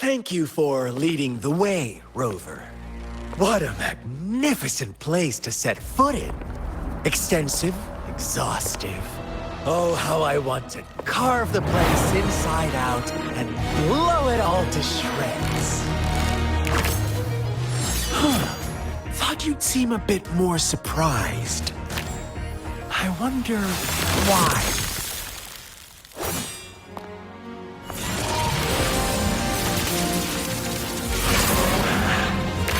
Thank you for leading the way, Rover. What a magnificent place to set foot in. Extensive, exhaustive. Oh, how I want to carve the place inside out and blow it all to shreds. Thought you'd seem a bit more surprised. I wonder why.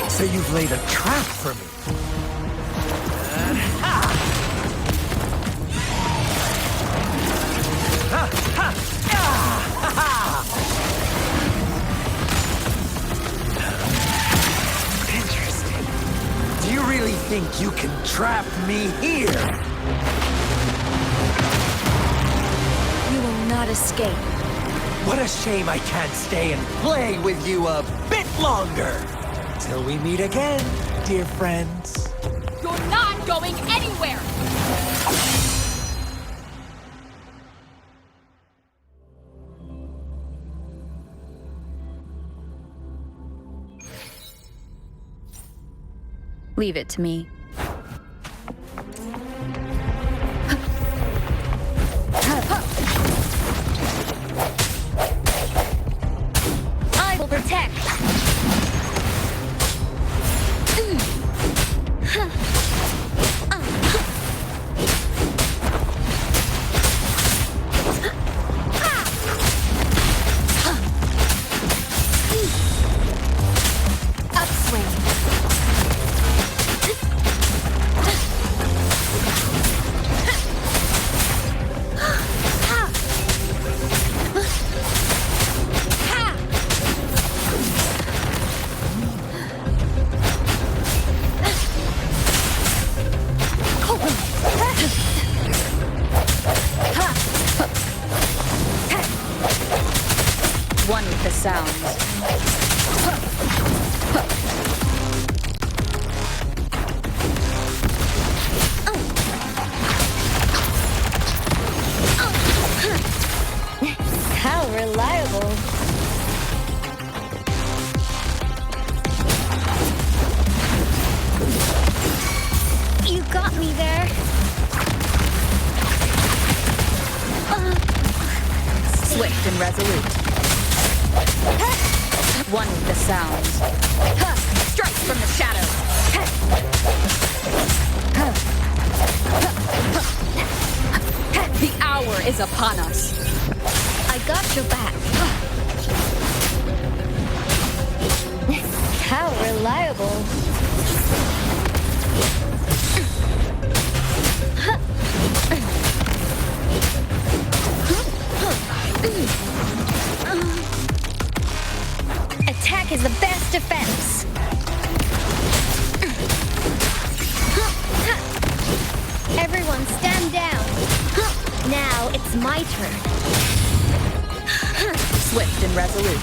So you've laid a trap for me. Interesting. Do you really think you can trap me here? You will not escape. What a shame I can't stay and play with you a bit longer. Till we meet again, dear friends. You're not going anywhere! Leave it to me. I will protect. One with the sounds. How reliable. You got me there. Swift and resolute. One with the sounds. Strike from the shadows. The hour is upon us. I got your back. How reliable. Attack is the best defense. Everyone stand down. Now it's my turn. Swift and resolute.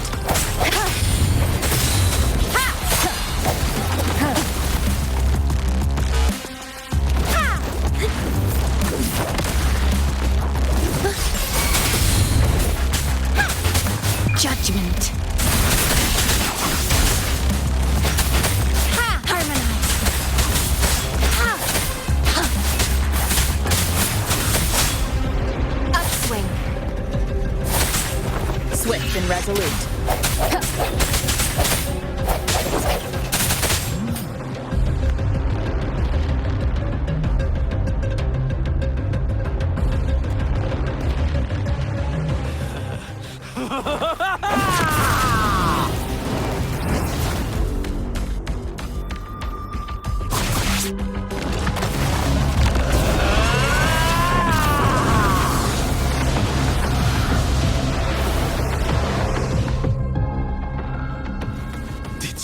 Judgment. Swift and resolute.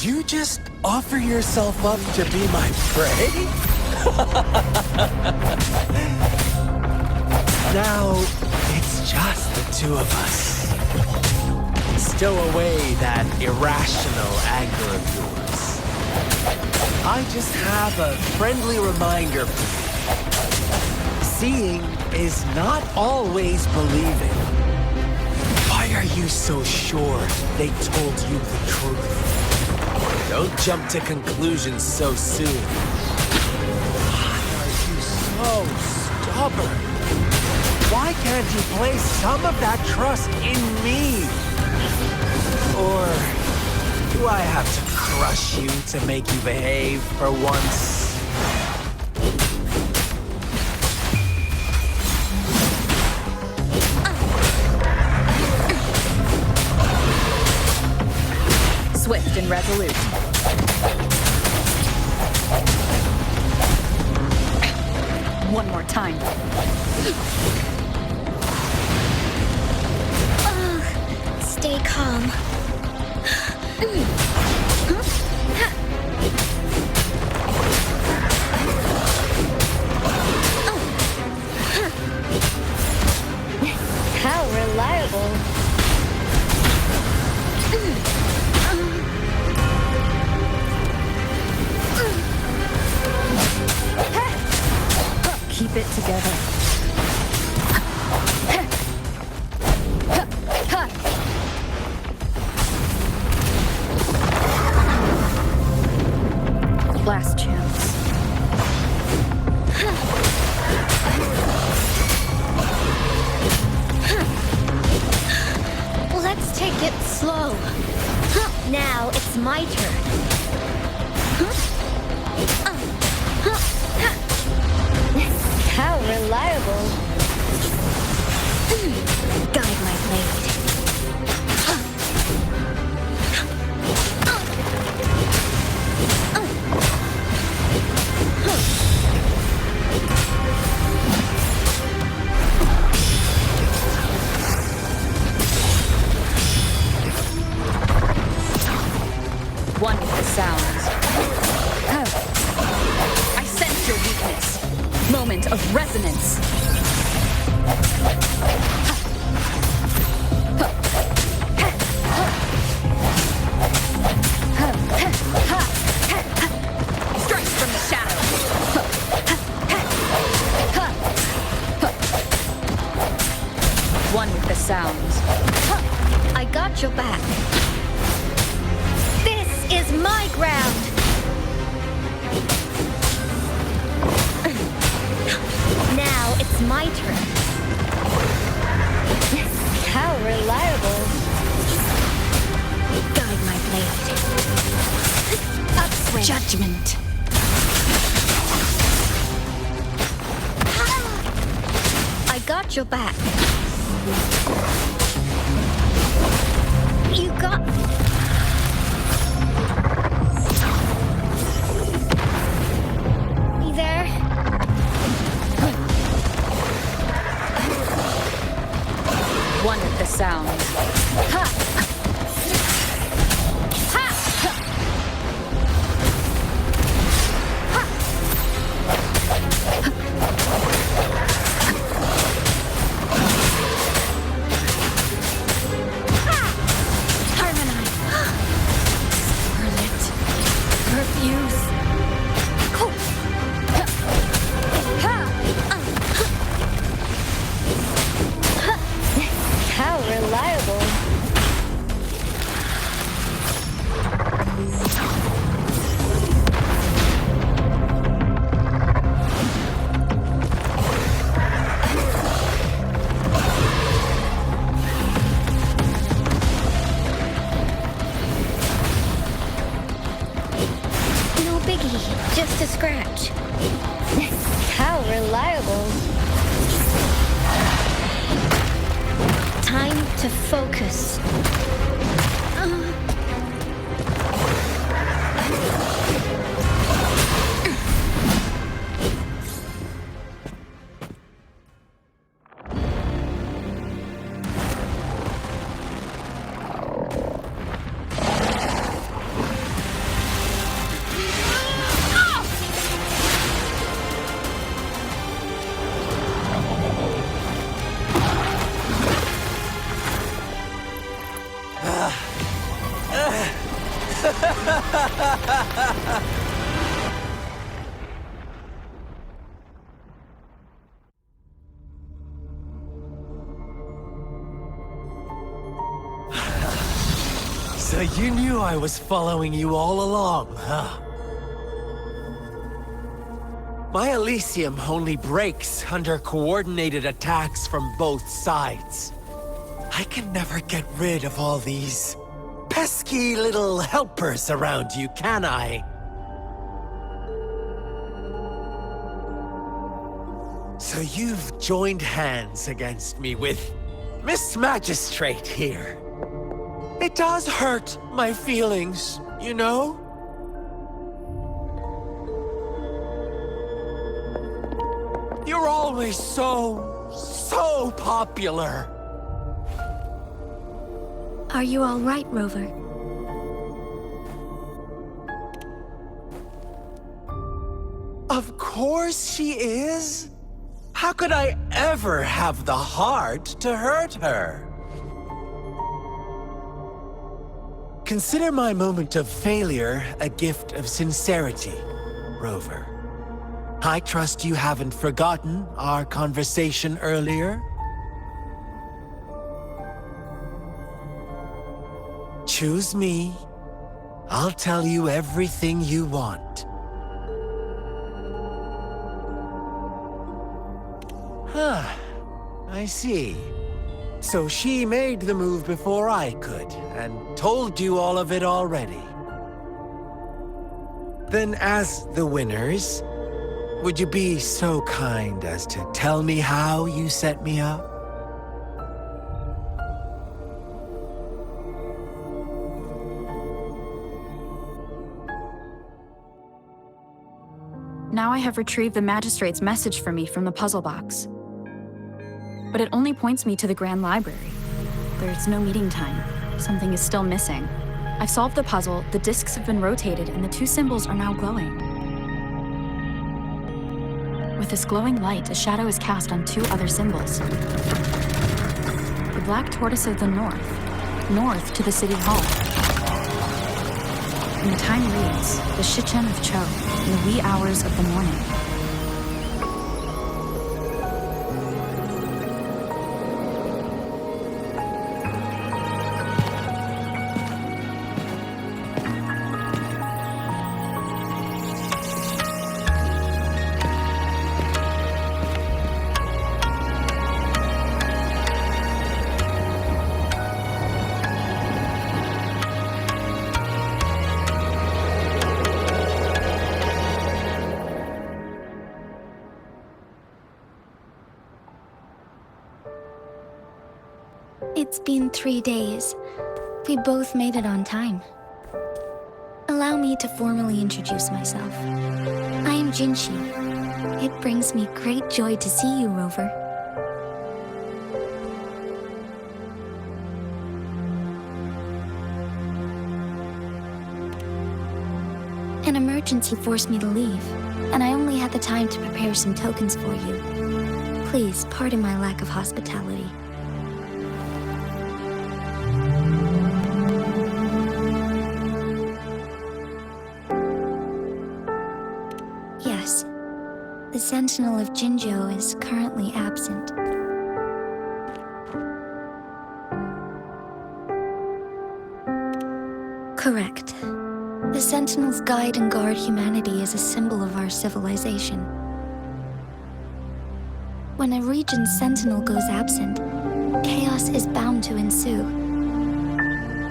You just offer yourself up to be my prey? Now, it's just the two of us. Stow away that irrational anger of yours. I just have a friendly reminder for you. Seeing is not always believing. Why are you be so sure they told you the truth? Don't jump to conclusions so soon. Why are you so stubborn? Why can't you place some of that trust in me? Or do I have to crush you to make you behave for once? Swift and resolute. One more time. Stay calm. How reliable. Keep it together. Last chance. Let's take it slow. Now it's my turn. How reliable. Guide my blade. One with the sounds. I sense your weakness. Moment of resonance. Strikes from the shadows. One with the sounds. I got your back. This is my ground. Now it's my turn. How reliable. Guide my blade. Upswing. Judgment. I got your back. You got... Me there? One with the sounds. Ha! Ha! Harmonize. Scarlet. Refuse. Oh. How reliable. No biggie, just a scratch. How reliable. Time to focus. So you knew I was following you all along, huh? My Elysium only breaks under coordinated attacks from both sides. I can never get rid of all these pesky little helpers around you, can I? So you've joined hands against me with Miss Magistrate here. It does hurt my feelings, you know? You're always so popular. Are you all right, Rover? Of course she is. How could I ever have the heart to hurt her? Consider my moment of failure a gift of sincerity, Rover. I trust you haven't forgotten our conversation earlier. Choose me. I'll tell you everything you want. Huh. I see. So she made the move before I could, and told you all of it already. Then as the winners, would you be so kind as to tell me how you set me up? Now I have retrieved the Magistrate's message for me from the puzzle box. But it only points me to the Grand Library. There's no meeting time. Something is still missing. I've solved the puzzle, the discs have been rotated, and the two symbols are now glowing. With this glowing light, a shadow is cast on two other symbols. The black tortoise of the north to the City Hall. And the time reads, the Shichen of Cho, in the wee hours of the morning. It's been 3 days. We both made it on time. Allow me to formally introduce myself. I am Jinshi. It brings me great joy to see you, Rover. An emergency forced me to leave, and I only had the time to prepare some tokens for you. Please pardon my lack of hospitality. Yes, the Sentinel of Jinzhou is currently absent. Correct. The Sentinels guide and guard humanity as a symbol of our civilization. When a region's sentinel goes absent, chaos is bound to ensue.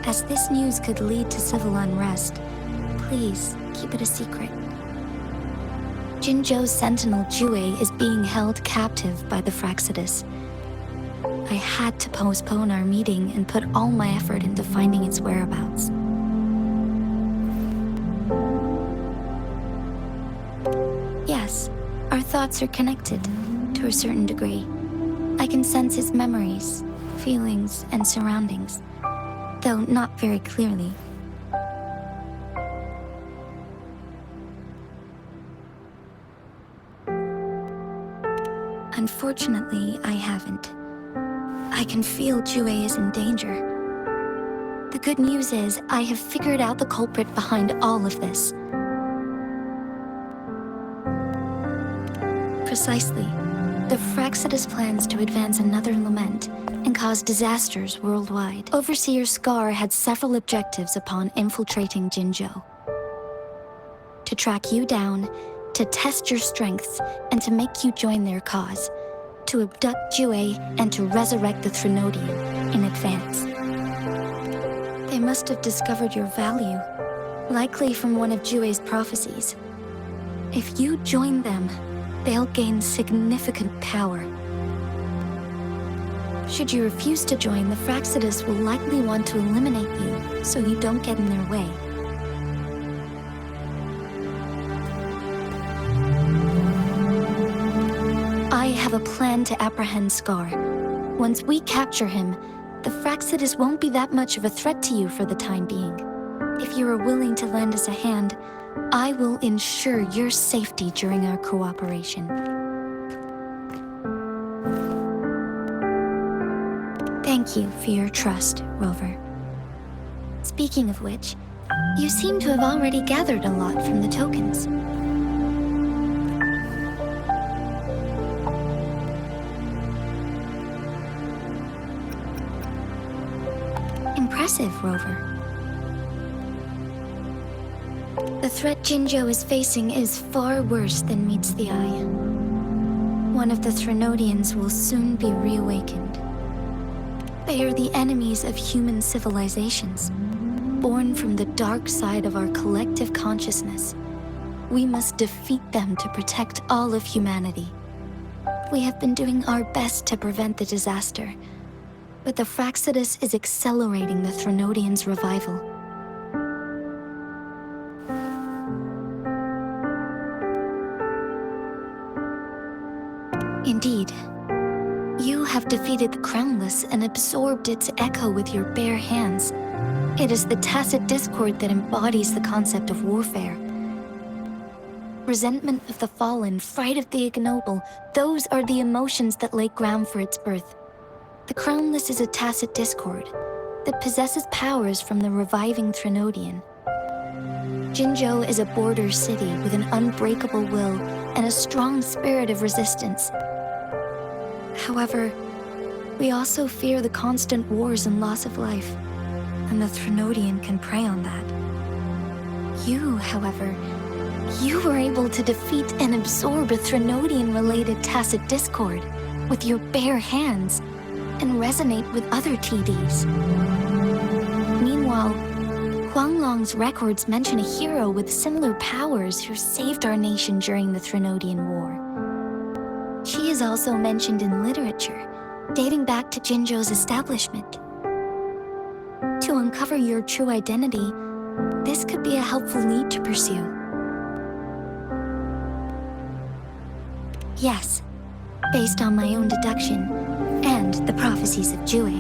As this news could lead to civil unrest, please keep it a secret. Jinzhou's sentinel Jue is being held captive by the Fraxidus. I had to postpone our meeting and put all my effort into finding its whereabouts. Yes, our thoughts are connected, to a certain degree. I can sense his memories, feelings, and surroundings, though not very clearly. Unfortunately, I haven't. I can feel Jue is in danger. The good news is, I have figured out the culprit behind all of this. Precisely. The Fraxidus plans to advance another lament and cause disasters worldwide. Overseer Scar had several objectives upon infiltrating Jinzhou. To track you down, to test your strengths, and to make you join their cause. To abduct Jue and to resurrect the Threnodian in advance. They must have discovered your value, likely from one of Jue's prophecies. If you join them, they'll gain significant power. Should you refuse to join, the Fraxidus will likely want to eliminate you so you don't get in their way. I have a plan to apprehend Scar. Once we capture him, the Fraxidus won't be that much of a threat to you for the time being. If you are willing to lend us a hand, I will ensure your safety during our cooperation. Thank you for your trust, Rover. Speaking of which, you seem to have already gathered a lot from the tokens. Impressive, Rover. The threat Jinzhou is facing is far worse than meets the eye. One of the Threnodians will soon be reawakened. They are the enemies of human civilizations, born from the dark side of our collective consciousness. We must defeat them to protect all of humanity. We have been doing our best to prevent the disaster, but the Fraxidus is accelerating the Threnodians' revival. Indeed, you have defeated the Crownless and absorbed its echo with your bare hands. It is the tacit discord that embodies the concept of warfare. Resentment of the fallen, fright of the ignoble, those are the emotions that lay ground for its birth. The Crownless is a tacit discord that possesses powers from the reviving Threnodian. Jinzhou is a border city with an unbreakable will and a strong spirit of resistance. However, we also fear the constant wars and loss of life, and the Threnodian can prey on that. You, however, you were able to defeat and absorb a Threnodian-related tacit discord with your bare hands and resonate with other TDs. Meanwhile, Huanglong's records mention a hero with similar powers who saved our nation during the Threnodian War. She is also mentioned in literature, dating back to Jinzhou's establishment. To uncover your true identity, this could be a helpful lead to pursue. Yes, based on my own deduction and the prophecies of Jue.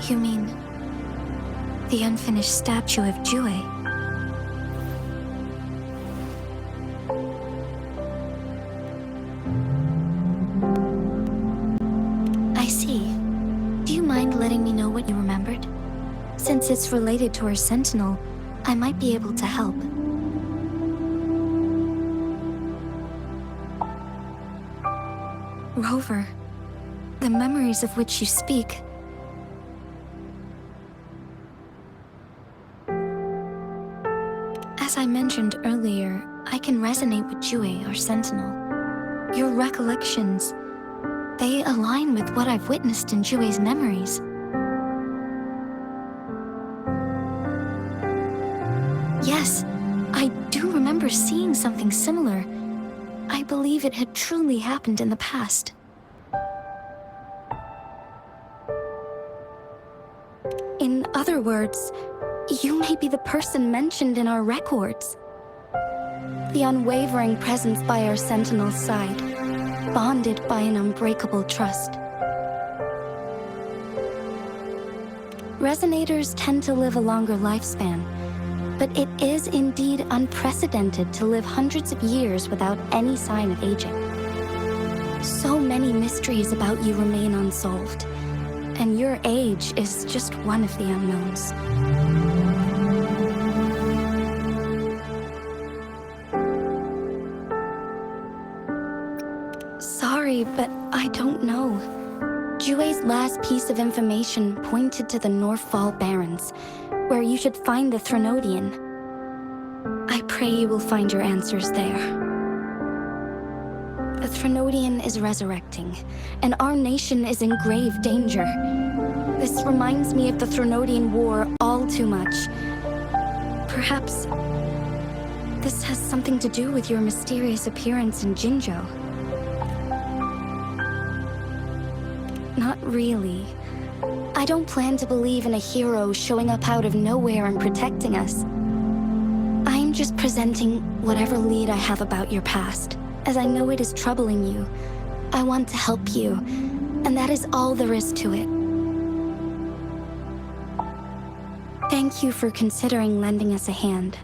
You mean the unfinished statue of Jue? I see. Do you mind letting me know what you remembered? Since it's related to our sentinel, I might be able to help. Rover, the memories of which you speak. As I mentioned earlier, I can resonate with Jue, our sentinel. Your recollections, they align with what I've witnessed in Jue's memories. Yes, I do remember seeing something similar. I believe it had truly happened in the past. In other words, you may be the person mentioned in our records. The unwavering presence by our sentinel's side, bonded by an unbreakable trust. Resonators tend to live a longer lifespan, but it is indeed unprecedented to live hundreds of years without any sign of aging. So many mysteries about you remain unsolved, and your age is just one of the unknowns. Sorry, but I don't know. Jue's last piece of information pointed to the Northfall Barrens, where you should find the Threnodian. I pray you will find your answers there. The Threnodian is resurrecting, and our nation is in grave danger. This reminds me of the Threnodian War all too much. Perhaps this has something to do with your mysterious appearance in Jinzhou. Not really. I don't plan to believe in a hero showing up out of nowhere and protecting us. I'm just presenting whatever lead I have about your past, as I know it is troubling you. I want to help you, and that is all there is to it. Thank you for considering lending us a hand.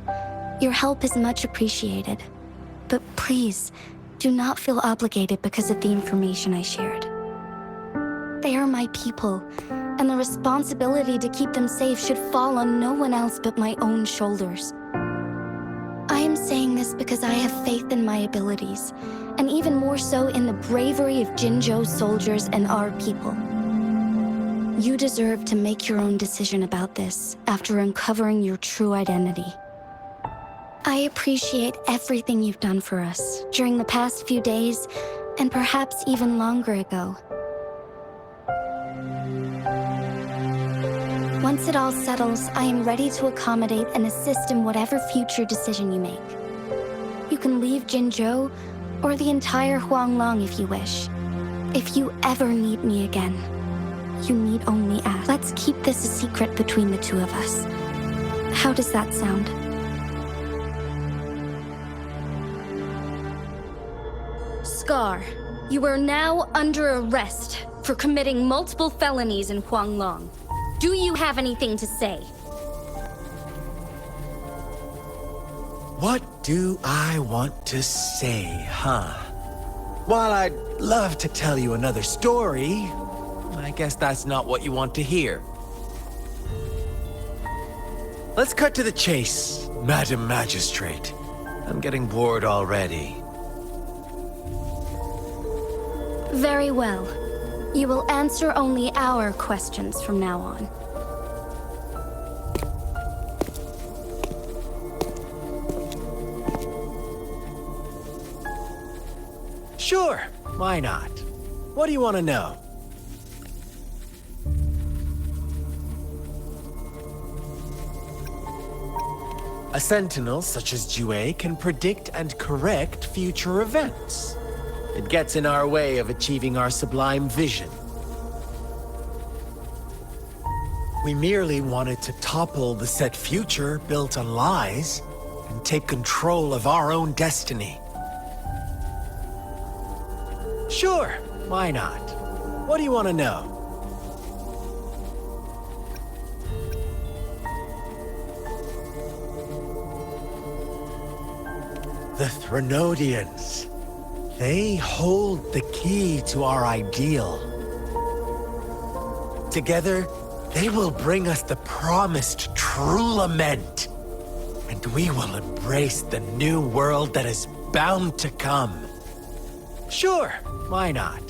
Your help is much appreciated. But please, do not feel obligated because of the information I shared. They are my people, and the responsibility to keep them safe should fall on no one else but my own shoulders. I am saying this because I have faith in my abilities, and even more so in the bravery of Jinzhou soldiers and our people. You deserve to make your own decision about this after uncovering your true identity. I appreciate everything you've done for us during the past few days, and perhaps even longer ago. Once it all settles, I am ready to accommodate and assist in whatever future decision you make. You can leave Jinzhou, or the entire Huanglong if you wish. If you ever need me again, you need only ask. Let's keep this a secret between the two of us. How does that sound? Scar, you are now under arrest for committing multiple felonies in Huanglong. Do you have anything to say? What do I want to say, huh? While I'd love to tell you another story, I guess that's not what you want to hear. Let's cut to the chase, Madam Magistrate. I'm getting bored already. Very well. You will answer only our questions from now on. Sure, why not? What do you want to know? A sentinel such as Jue can predict and correct future events. It gets in our way of achieving our sublime vision. We merely wanted to topple the set future built on lies and take control of our own destiny. Sure, why not? What do you want to know? The Threnodians. They hold the key to our ideal. Together, they will bring us the promised true lament. And we will embrace the new world that is bound to come. Sure, why not?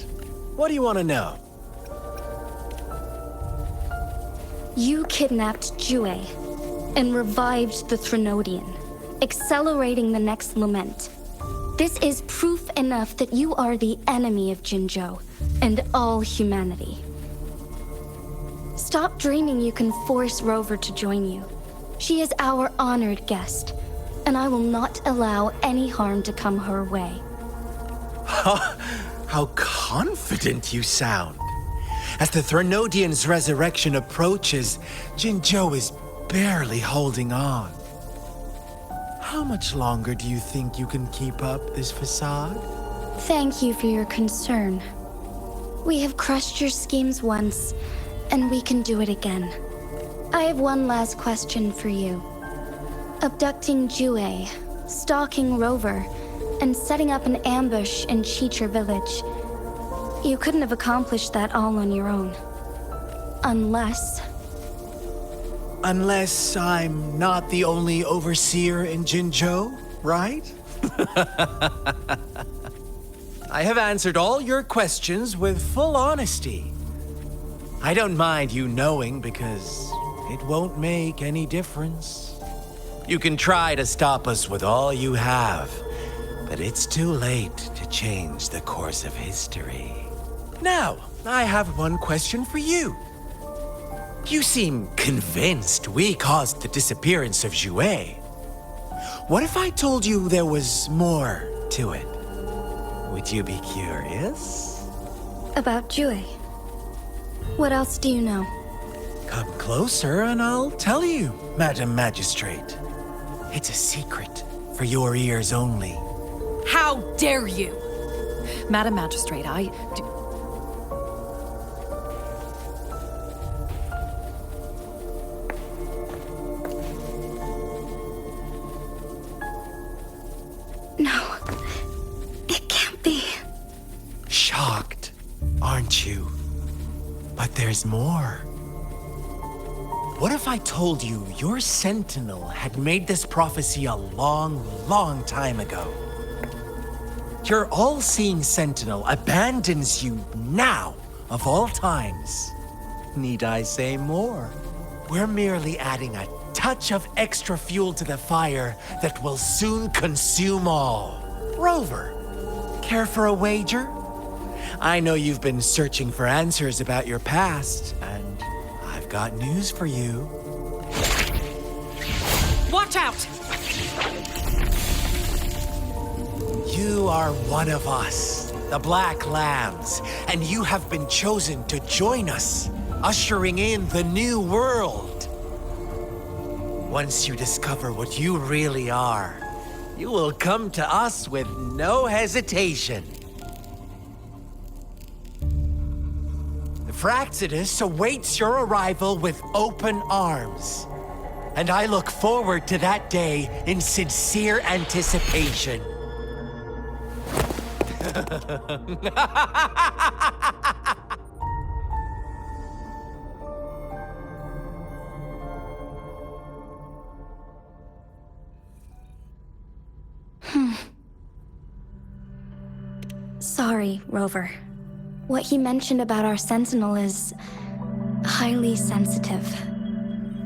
What do you want to know? You kidnapped Jue and revived the Threnodian, accelerating the next lament. This is proof enough that you are the enemy of Jinzhou and all humanity. Stop dreaming you can force Rover to join you. She is our honored guest, and I will not allow any harm to come her way. How confident you sound. As the Threnodian's resurrection approaches, Jinzhou is barely holding on. How much longer do you think you can keep up this facade? Thank you for your concern. We have crushed your schemes once, and we can do it again. I have one last question for you. Abducting Jue, stalking Rover, and setting up an ambush in Chicher village. You couldn't have accomplished that all on your own. Unless I'm not the only overseer in Jinzhou, right? I have answered all your questions with full honesty. I don't mind you knowing because it won't make any difference. You can try to stop us with all you have, but it's too late to change the course of history. Now, I have one question for you. You seem convinced we caused the disappearance of Jue. What if I told you there was more to it? Would you be curious? About Jue. What else do you know? Come closer and I'll tell you, Madam Magistrate. It's a secret for your ears only. How dare you! Madam Magistrate, No. It can't be. Shocked, aren't you? But there's more. What if I told you your sentinel had made this prophecy a long, long time ago? Your all-seeing sentinel abandons you now, of all times. Need I say more? We're merely adding a touch of extra fuel to the fire that will soon consume all. Rover, care for a wager? I know you've been searching for answers about your past, and I've got news for you. Watch out! You are one of us, the Black Lambs, and you have been chosen to join us, ushering in the new world. Once you discover what you really are, you will come to us with no hesitation. The Fraxidus awaits your arrival with open arms, and I look forward to that day in sincere anticipation. Sorry, Rover. What he mentioned about our sentinel is highly sensitive.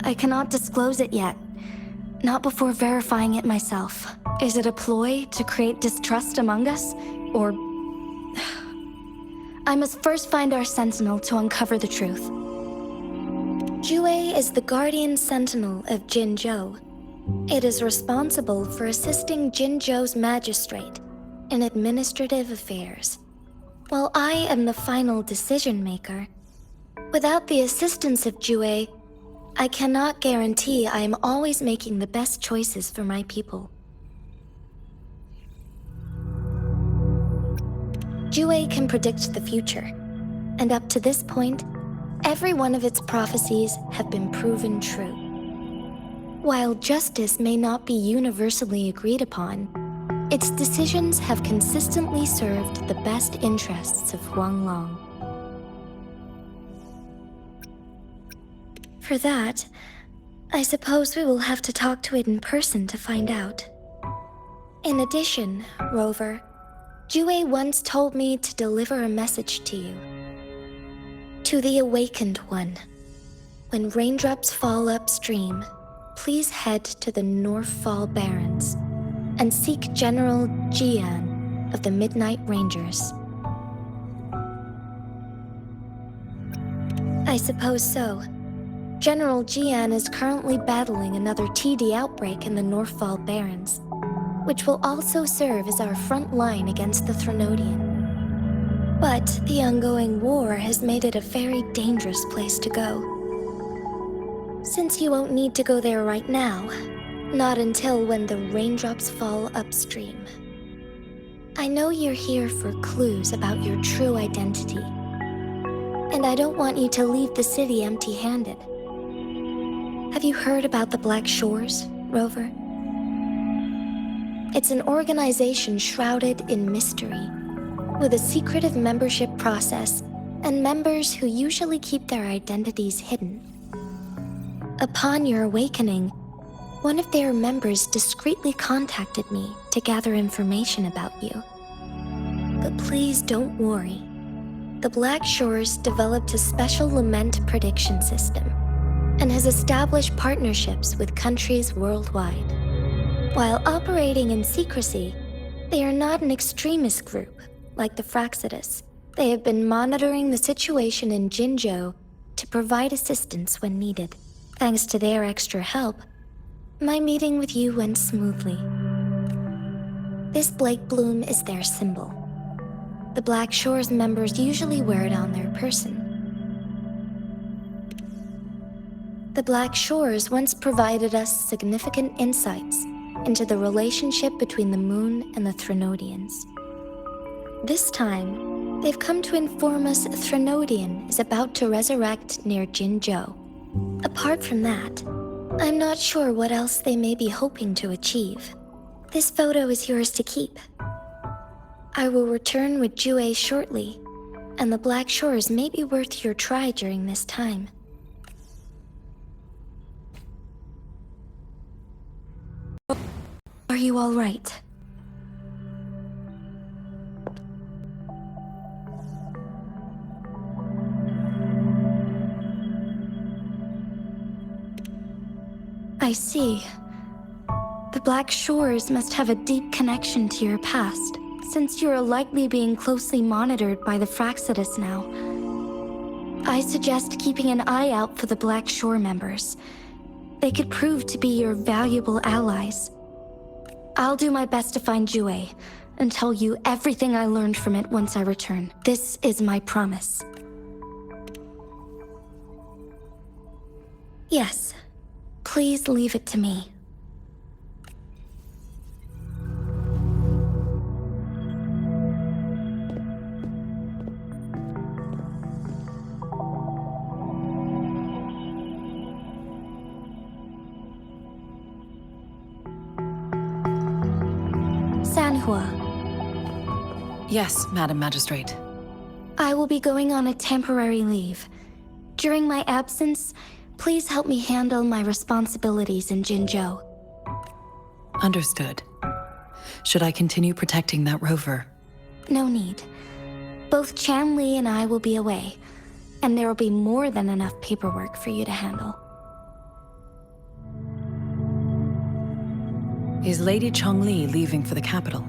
I cannot disclose it yet, not before verifying it myself. Is it a ploy to create distrust among us, or... I must first find our sentinel to uncover the truth. Jue is the guardian sentinel of Jinzhou. It is responsible for assisting Jinzhou's magistrate in administrative affairs. While I am the final decision maker, without the assistance of Jue, I cannot guarantee I am always making the best choices for my people. Jue can predict the future, and up to this point, every one of its prophecies have been proven true. While justice may not be universally agreed upon, its decisions have consistently served the best interests of Huanglong. For that, I suppose we will have to talk to it in person to find out. In addition, Rover, Jue once told me to deliver a message to you. To the Awakened One. When raindrops fall upstream, please head to the Northfall Barrens and seek General Jian of the Midnight Rangers. I suppose so. General Jian is currently battling another TD outbreak in the Northfall Barrens, which will also serve as our front line against the Threnodian. But the ongoing war has made it a very dangerous place to go. Since you won't need to go there right now, not until when the raindrops fall upstream. I know you're here for clues about your true identity, and I don't want you to leave the city empty-handed. Have you heard about the Black Shores, Rover? It's an organization shrouded in mystery, with a secretive membership process and members who usually keep their identities hidden. Upon your awakening, one of their members discreetly contacted me to gather information about you. But please don't worry. The Black Shores developed a special lament prediction system and has established partnerships with countries worldwide. While operating in secrecy, they are not an extremist group like the Fraxidus. They have been monitoring the situation in Jinzhou to provide assistance when needed. Thanks to their extra help, my meeting with you went smoothly. This Blake Bloom is their symbol. The Black Shores members usually wear it on their person. The Black Shores once provided us significant insights into the relationship between the moon and the Threnodians. This time, they've come to inform us Threnodian is about to resurrect near Jinzhou. Apart from that, I'm not sure what else they may be hoping to achieve. This photo is yours to keep. I will return with Jue shortly, and the Black Shores may be worth your try during this time. Are you all right? I see. The Black Shores must have a deep connection to your past, since you are likely being closely monitored by the Fraxidus now. I suggest keeping an eye out for the Black Shore members. They could prove to be your valuable allies. I'll do my best to find Jue, and tell you everything I learned from it once I return. This is my promise. Yes. Please leave it to me. Sanhua. Yes, Madam Magistrate. I will be going on a temporary leave. During my absence, please help me handle my responsibilities in Jinzhou. Understood. Should I continue protecting that rover? No need. Both Chanli and I will be away, and there will be more than enough paperwork for you to handle. Is Lady Chongli leaving for the capital?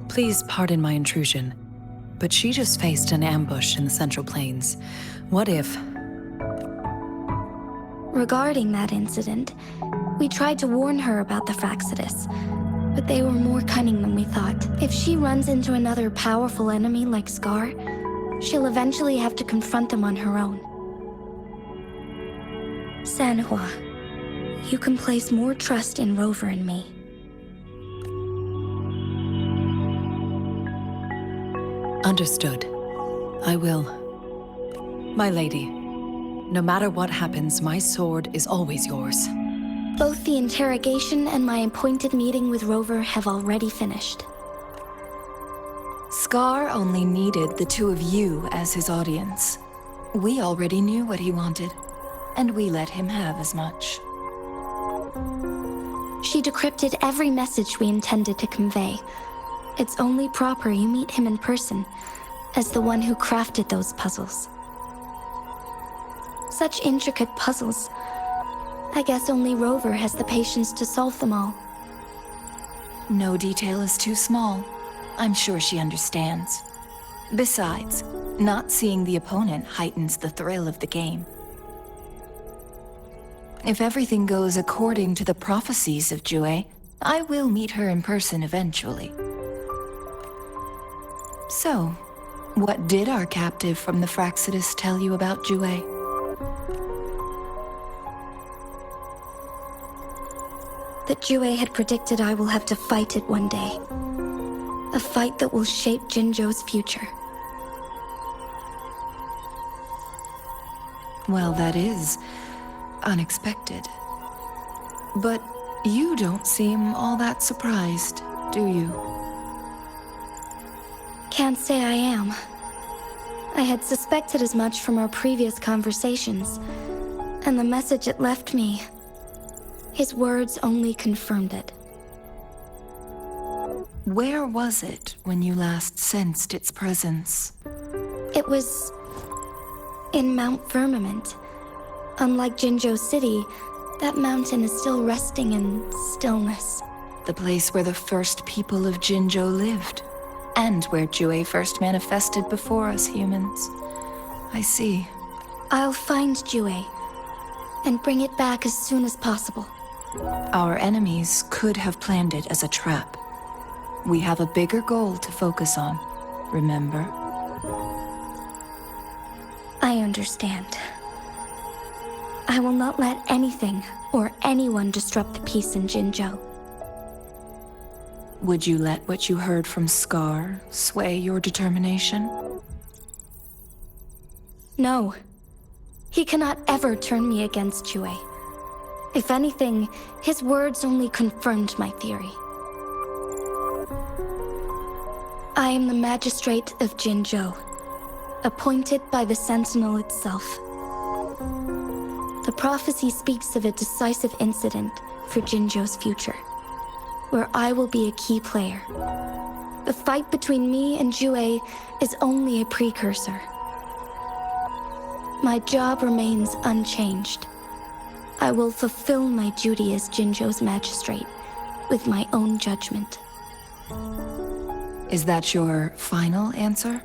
Please pardon my intrusion, but she just faced an ambush in the Central Plains. What if... Regarding that incident, we tried to warn her about the Fraxidus, but they were more cunning than we thought. If she runs into another powerful enemy like Scar, she'll eventually have to confront them on her own. Sanhua, you can place more trust in Rover and me. Understood. I will. My lady, no matter what happens, my sword is always yours. Both the interrogation and my appointed meeting with Rover have already finished. Scar only needed the two of you as his audience. We already knew what he wanted, and we let him have as much. She decrypted every message we intended to convey. It's only proper you meet him in person, as the one who crafted those puzzles. Such intricate puzzles. I guess only Rover has the patience to solve them all. No detail is too small. I'm sure she understands. Besides, not seeing the opponent heightens the thrill of the game. If everything goes according to the prophecies of Jue, I will meet her in person eventually. So, what did our captive from the Fraxidus tell you about Jue? That Jue had predicted I will have to fight it one day. A fight that will shape Jinzhou's future. Well, that is unexpected. But you don't seem all that surprised, do you? Can't say I am. I had suspected as much from our previous conversations, and the message it left me, his words only confirmed it. Where was it when you last sensed its presence? It was in Mount Firmament. Unlike Jinzhou City, that mountain is still resting in stillness. The place where the first people of Jinzhou lived, and where Jue first manifested before us humans. I see. I'll find Jue and bring it back as soon as possible. Our enemies could have planned it as a trap. We have a bigger goal to focus on, remember? I understand. I will not let anything or anyone disrupt the peace in Jinzhou. Would you let what you heard from Scar sway your determination? No. He cannot ever turn me against Jue. If anything, his words only confirmed my theory. I am the Magistrate of Jinzhou, appointed by the Sentinel itself. The prophecy speaks of a decisive incident for Jinzhou's future, where I will be a key player. The fight between me and Jue is only a precursor. My job remains unchanged. I will fulfill my duty as Jinzhou's magistrate with my own judgment. Is that your final answer?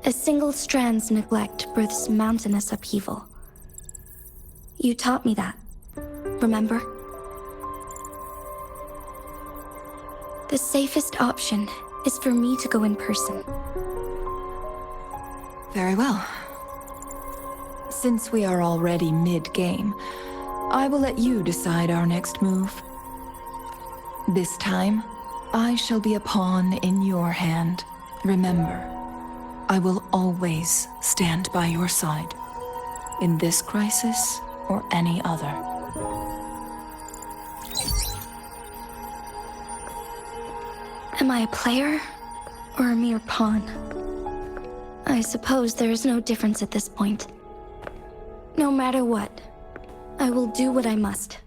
A single strand's neglect births mountainous upheaval. You taught me that, remember? The safest option is for me to go in person. Very well. Since we are already mid-game, I will let you decide our next move. This time, I shall be a pawn in your hand. Remember, I will always stand by your side, in this crisis or any other. Am I a player or a mere pawn? I suppose there is no difference at this point. No matter what, I will do what I must.